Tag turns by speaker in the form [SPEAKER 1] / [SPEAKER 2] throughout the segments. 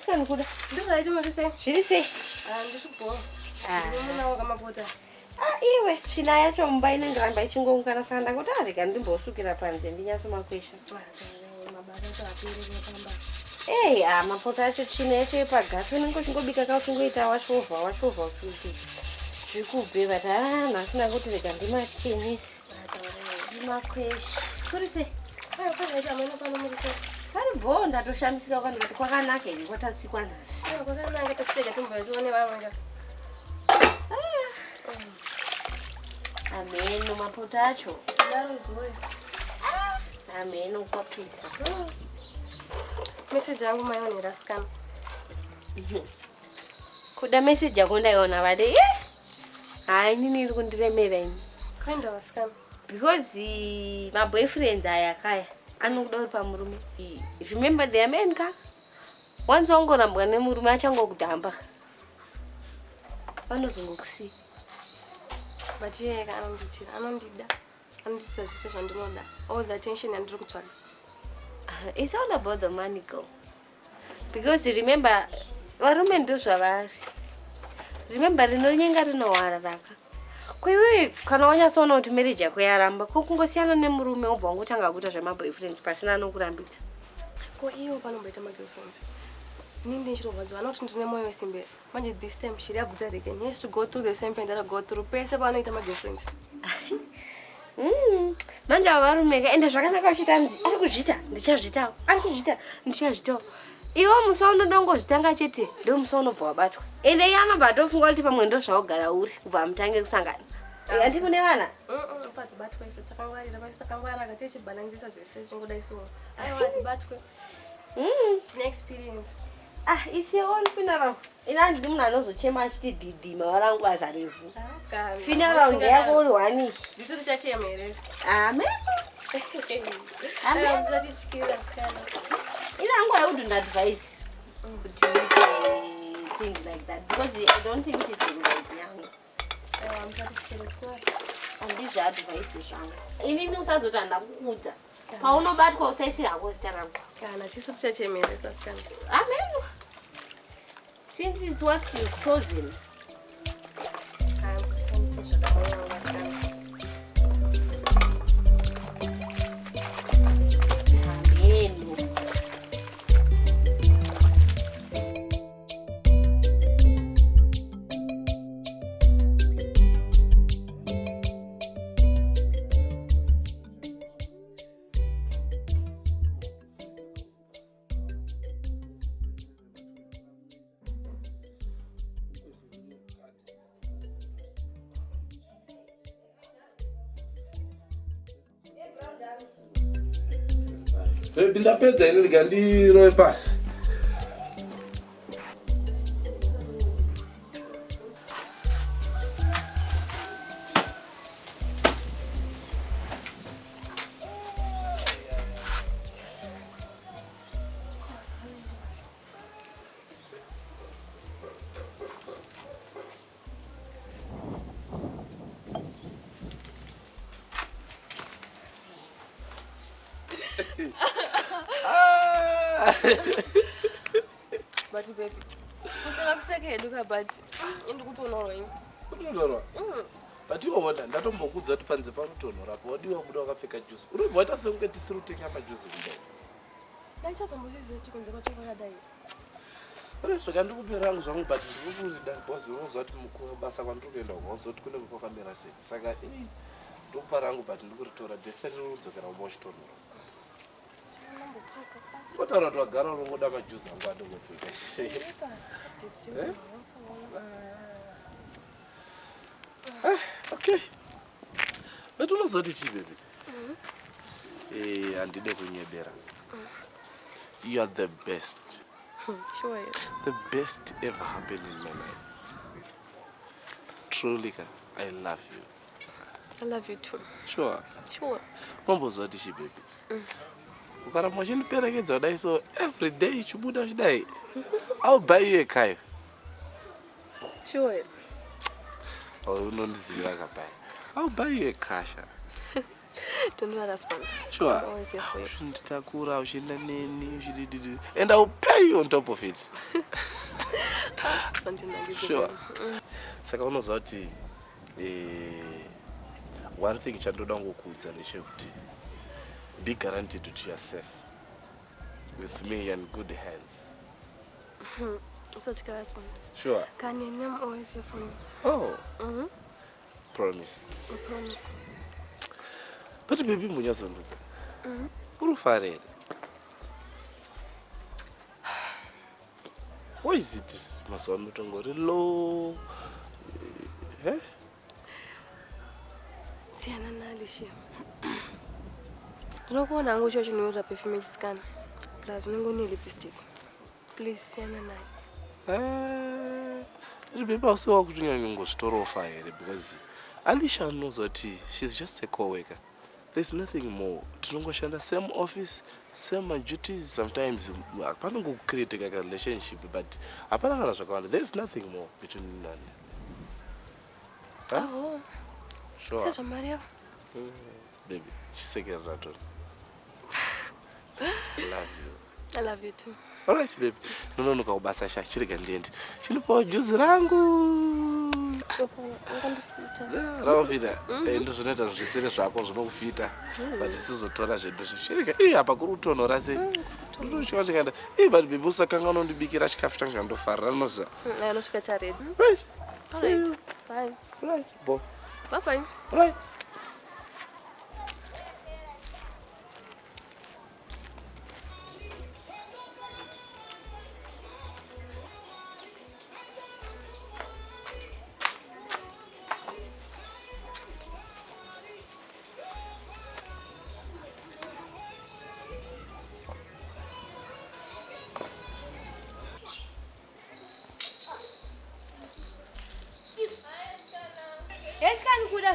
[SPEAKER 1] masikani kuda.
[SPEAKER 2] Ndingaiti murise.
[SPEAKER 1] Zviri sei?
[SPEAKER 2] Ndishupo.
[SPEAKER 1] Ah.
[SPEAKER 2] Kamapota.
[SPEAKER 1] Iwe tsvina yacho mumba inenge ramba ichingoungana saka ndangoti arega ndimbosukira panze ndinyatsomakwesha. Mapota acho tsvina yacho yepagasi unenge uchingobika kauchingoita washovha uchuti zvikubve but nhasi ndangoti rega ndimachenesi ndimakwesha. Kuri sei? Kari ndatoshamisika kwandikati kwakanaka here kwatatsikwa nhasi.
[SPEAKER 2] Kwakanaka takuseka timbozione vamwe.
[SPEAKER 1] Ameno mapota acho.
[SPEAKER 2] Ndarozoya.
[SPEAKER 1] Ameno kwapisa.
[SPEAKER 2] Message yangu mayonera scan.
[SPEAKER 1] Kuda message yako ndaiona vade. Hayi nini iri kundiremera ini.
[SPEAKER 2] Kaenda wascan.
[SPEAKER 1] Because my boyfriends aya kaya anokuda uri pamurume. Remember the men ka? Once wangorambwa nemurume achangokudhamba. Vanozongokusiya.
[SPEAKER 2] But yeah, anondida zvese zvandinoda. All the attention yandiri kutsvaga.
[SPEAKER 1] It's all about the money girl. Because remember varume ndo zvavari. Remember rinonyenga rinowara raka. Kwewe kana wanyatsoona kuti marriage yako yaramba kungosiyana nemurume obva wangotanga kuita zvemaboyfriends pasina anokurambidza.
[SPEAKER 2] Ko iwo panomboita magirlfriends. Nini ndichirobvadzwa anoti ndine moyo wesimbe. Manje this time shiri yaguta again. He has to go through the same pain that I go through. Pese panoita magirlfriends.
[SPEAKER 1] Manje avarume ka ende zvakanaka uchitanzi ari kuzvita ndichazvitawo. Ari kuzvita ndichazvitawo. Iwo musonoda ngozvitanga chete ndo musonobva wabatwa. Ende yanobva atofunga kuti pamwe ndo zvaogara uri kubva mutange kusangana. Andi kune vana?
[SPEAKER 2] Usati batwe iso takangwarira basi takangwara ngati chibalanzisa zvese chingoda iso. Aiwa tibatwe. Tine experience.
[SPEAKER 1] Isi on funeral. Ina ndi munhu anozochema achiti didhima warangu azarevu. Funeral ndeyako uri wani.
[SPEAKER 2] Ndisiri chachemeresa.
[SPEAKER 1] Amen.
[SPEAKER 2] Amen. Mzati chikira skana.
[SPEAKER 1] I wouldn't advise to do things like that because I don't think it is right young.
[SPEAKER 2] I'm satisfied.
[SPEAKER 1] And these are advices. Inini usazotanda kukuudza. Paunobatwa usaisira hako zita rangu.
[SPEAKER 2] Kana chisiri chachemeresa skana.
[SPEAKER 1] Amen. Since it's what you've chosen.
[SPEAKER 2] I'm sensitive to the skana.
[SPEAKER 3] Ndapedza ini rega ndirowe pasi.
[SPEAKER 2] But baby, kuseka eduka but indikutonora ini.
[SPEAKER 3] Kutonora? But iwo wona ndatombokudza kuti panze panotonora po wadiwa kuda wakapfeka juice. Unobva waita sekunge tisiri kutenga majuice kudai.
[SPEAKER 2] Ndaichazomboziziva chikunze kwacho kwakadai.
[SPEAKER 3] Ore zvakandikupera hangu zvangu but ndikuzvida because unozwa kuti mukuru basa kwandiri kuenda kwazoti kune kwakamera sei. Saka ndokupara hangu but ndikuritora definitely unodzokera kumba uchitonora. Kutaura kuti wagara unongoda majuice angu andongopfeka sei. Okay. But unozoti chi baby? Andide kunyebera. You are the best.
[SPEAKER 2] Sure.
[SPEAKER 3] The best ever happened in my life. Truly, I love you.
[SPEAKER 2] I love you too.
[SPEAKER 3] Sure.
[SPEAKER 2] Sure.
[SPEAKER 3] Wambozoti chi baby? Ukaramba uchindiperekedza kudai so every day chibuda chidai. I'll buy you a car.
[SPEAKER 2] Sure.
[SPEAKER 3] Oh, unondiziva kapai. I'll buy you a car.
[SPEAKER 2] Don't worry, husband.
[SPEAKER 3] Sure.
[SPEAKER 2] I'm always here for you.
[SPEAKER 3] Ushinditakura, ushinda neni, ushidididi. And I'll pay you on top of it. Sure. Saka unozoti one thing chandoda ngokuudza ndechekuti be guaranteed to yourself with me in good hands.
[SPEAKER 2] So take care, husband.
[SPEAKER 3] Sure.
[SPEAKER 2] Can you name always here for you?
[SPEAKER 3] Oh. Promise.
[SPEAKER 2] I promise.
[SPEAKER 3] But baby munyazonduza. Urufarere. Why is it masomo tongori low? Eh?
[SPEAKER 2] Siana nalisha. Unakuona angu chocho ni ura perfume chisikana. Plus unengoni lipstick. Please siana
[SPEAKER 3] nai. Baby also wakutunya ngositoro fire because Alicia knows that she's just a co-worker. There's nothing more. Tunongoshanda same office, same duties. Sometimes apana go create a relationship, but apana kana zvakawanda. There's nothing more between us. Huh?
[SPEAKER 2] Oh.
[SPEAKER 3] Sure.
[SPEAKER 2] Sasa Maria.
[SPEAKER 3] Baby, she's second that one. I love you.
[SPEAKER 2] I love you too.
[SPEAKER 3] All right, baby. No, kaubasa shachirika ndiende. Chilipo juzi rangu. Ravita. Ndo zvinoita zvisere zvako zvinokufita. But isizotora zvedu zvishirika. Apa kuri kutonhora sei? Ndochiwa chikaenda. But baby usakanga unondibikira chikafu changu ndofarira noza.
[SPEAKER 2] Anosvika charedi.
[SPEAKER 3] Right.
[SPEAKER 2] All right. Bye.
[SPEAKER 3] Right. Bye.
[SPEAKER 2] Bye.
[SPEAKER 3] Right.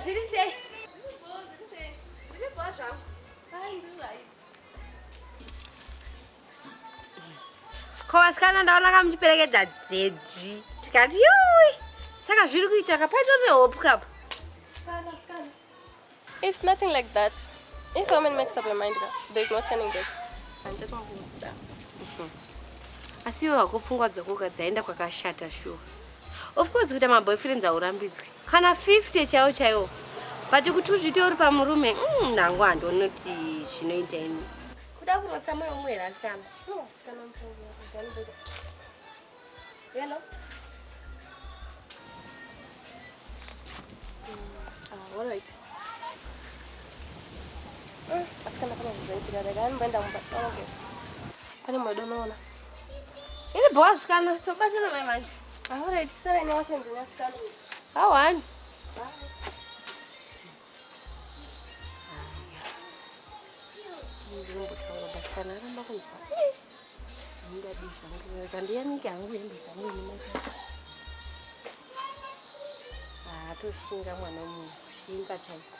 [SPEAKER 1] Zviri sei?
[SPEAKER 2] Zviri bhasha. Ndiri right.
[SPEAKER 1] Kowasikana ndaona kamuchiperekedza dzedzi. Tikati yoi. Saka zviri kuita kapaito nehope kapo.
[SPEAKER 2] It's nothing like that. If a woman makes up her mind, there's no turning back. I'm just going to that.
[SPEAKER 1] Asiwo wakupfungwa dzokuka dzaenda kwakashata sure. Of course kuti my boyfriends aurambidzwe. Kana 50 chaiwo. But kuti uzvite uri pamurume, nangu andonoti zvinoita ini. Kuda kurotsa moyo mwera asikana.
[SPEAKER 2] No, asikana msangu.
[SPEAKER 1] Hello.
[SPEAKER 2] All right. Asikana kama kuzoitika ndakani mbenda mbona guess. Pani mwadonoona.
[SPEAKER 1] Ini boss kana tobatana mai manje.
[SPEAKER 2] All right, sara ina wacha ndina asikana.
[SPEAKER 1] Hawani. Kana ramba kunzwa. Ndadisha ngandiyanike hangu endesa mwini maka. Toshinga mwana munhu, kushinga chaiko.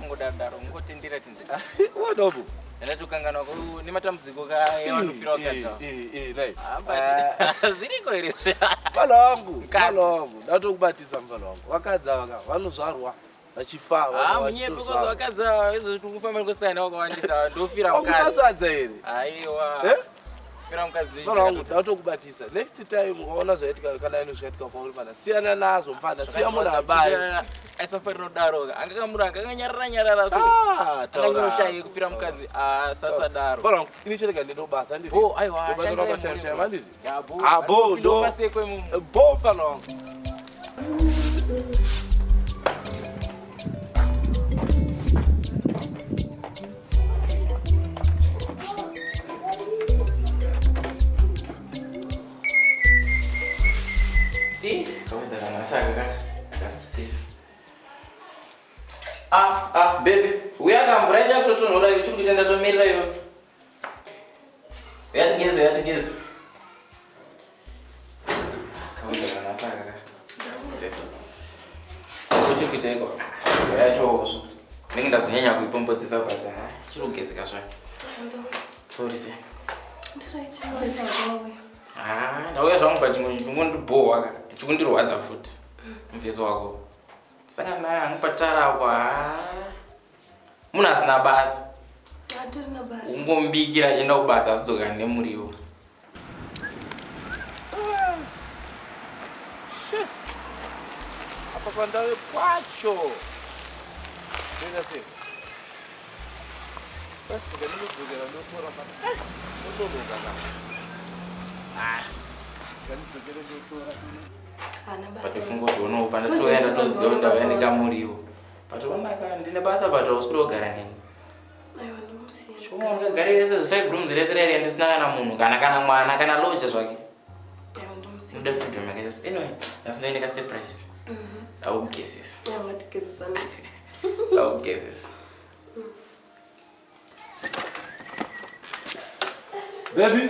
[SPEAKER 4] Ngodaro ngotendera tendera.
[SPEAKER 3] Wadobu.
[SPEAKER 4] Ndatukangana ko ni matambudziko ka yavanofira wakadza. Zviriko ere.
[SPEAKER 3] Balongu. Ndatokubatisa mbalongu. Wakadza vanozvarwa vachifa.
[SPEAKER 4] Munyepo kozo wakadza izvo tukufamba ngosayina wakawandisa ndofira mukadzi.
[SPEAKER 3] Ukutasadza ere.
[SPEAKER 4] Aiwa. Fira mukadzi
[SPEAKER 3] balongu ndatokubatisa. Next time ukaona zvaitika kana inozviitika kwauri pana. Siyana nazo mfana. Siya munhu abai.
[SPEAKER 4] Aisafarira kudaro angakamura anganyarara so anganyoshaye kufira mukadzi sasa daro
[SPEAKER 3] balongu ini chirega ndinobasa ndiri
[SPEAKER 4] aiwa
[SPEAKER 3] ndinoba time mandiri
[SPEAKER 4] abo ndo pasekwe mu
[SPEAKER 3] bo balongu
[SPEAKER 4] baby, we are going to go to the hospital. We are together. saka. Seto. Kuti kuiteko. Yacho so. Ningi ndazonyanya kuipombodzesa bata. Chirogezeka zvake. Sorry se. Ndauya zvangu pachimwe chingondibohwa chikundirwadza futi. Mvezo wako. Saka naye angipatara munhu asina basa.
[SPEAKER 2] Atorina basa.
[SPEAKER 4] Ungombikira achienda kubasa asidzoka nemuriwo.
[SPEAKER 3] Shit. Apa pandave kwacho. Nenda sei. Basi ndinodzokera ndotora pana. Ndotodoka kana. Ndinodzokera ndotora.
[SPEAKER 2] Ana basa.
[SPEAKER 4] Patifungo tono pandatoenda toziva ndavaendeka muriwo. Patonaka ndine basa pato usikugara neni.
[SPEAKER 2] Aiwa ndomusiya.
[SPEAKER 4] Shoma garire se 5 rooms resere ndisina kana munhu kana mwana kana lodge zvake.
[SPEAKER 2] Aiwa ndomusiya.
[SPEAKER 4] Ndoda freedom yake. Anyway, ndasinoenda surprise. I will guess this.
[SPEAKER 2] Yeah, what guess sana.
[SPEAKER 4] I will guess this.
[SPEAKER 3] Baby.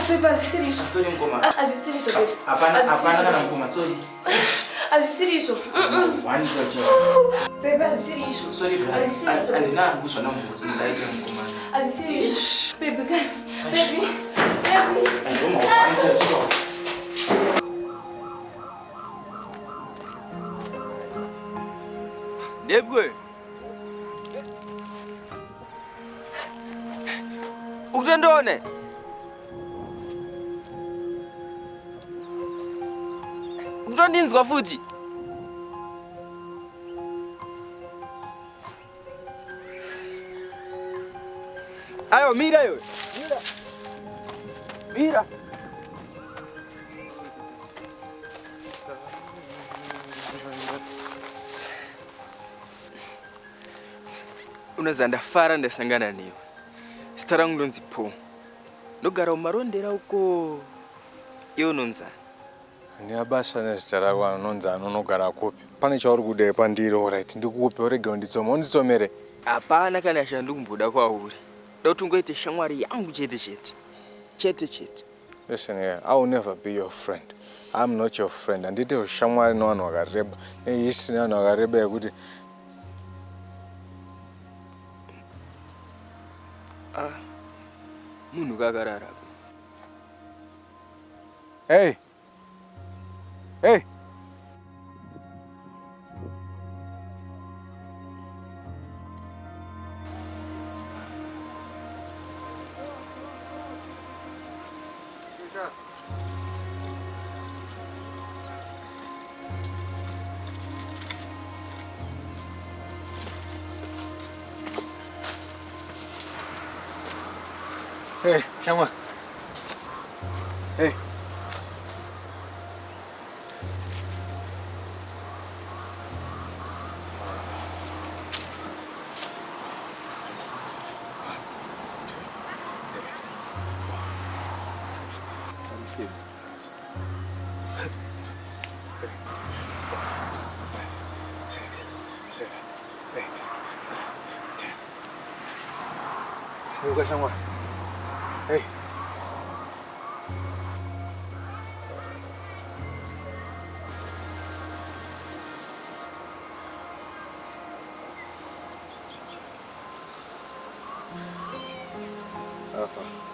[SPEAKER 2] Pepa, serious.
[SPEAKER 4] Sorry mkoma.
[SPEAKER 2] Serious baby.
[SPEAKER 4] Hapana kana mkoma, sorry.
[SPEAKER 2] Serious.
[SPEAKER 4] One touch.
[SPEAKER 2] Pepa, serious.
[SPEAKER 4] Sorry bros. Andina nguzwa namuzi ndaita mkoma.
[SPEAKER 2] Serious. Baby, guys. Baby.
[SPEAKER 4] Andoma one touch.
[SPEAKER 5] Debwe. Ukutondone. Ukutondinzwa futhi. Ayo mira yo. Mira. Unaweza ndafara ndasangana niwe. Sitara rangu ndonzi Po. Ndogara umarondera uko. Iwe unonza.
[SPEAKER 6] Ndina basa nezita rako anonza anogara kupi. Pane chauri kuda pandiro right. Ndikukupe urege nditsoma. Unditsomere.
[SPEAKER 5] Hapana kana shandikumboda kwauri. Dauti ngoite shamwari yangu chete. Chete.
[SPEAKER 6] Listen here, I will never be your friend. I'm not your friend. Andite ushamwari nevanhu vakareba. Nehistory nevanhu vakareba yekuti
[SPEAKER 5] munhu kakarara.
[SPEAKER 6] Hey. Hey, come on. Hey. Look at someone. Hey. Alpha.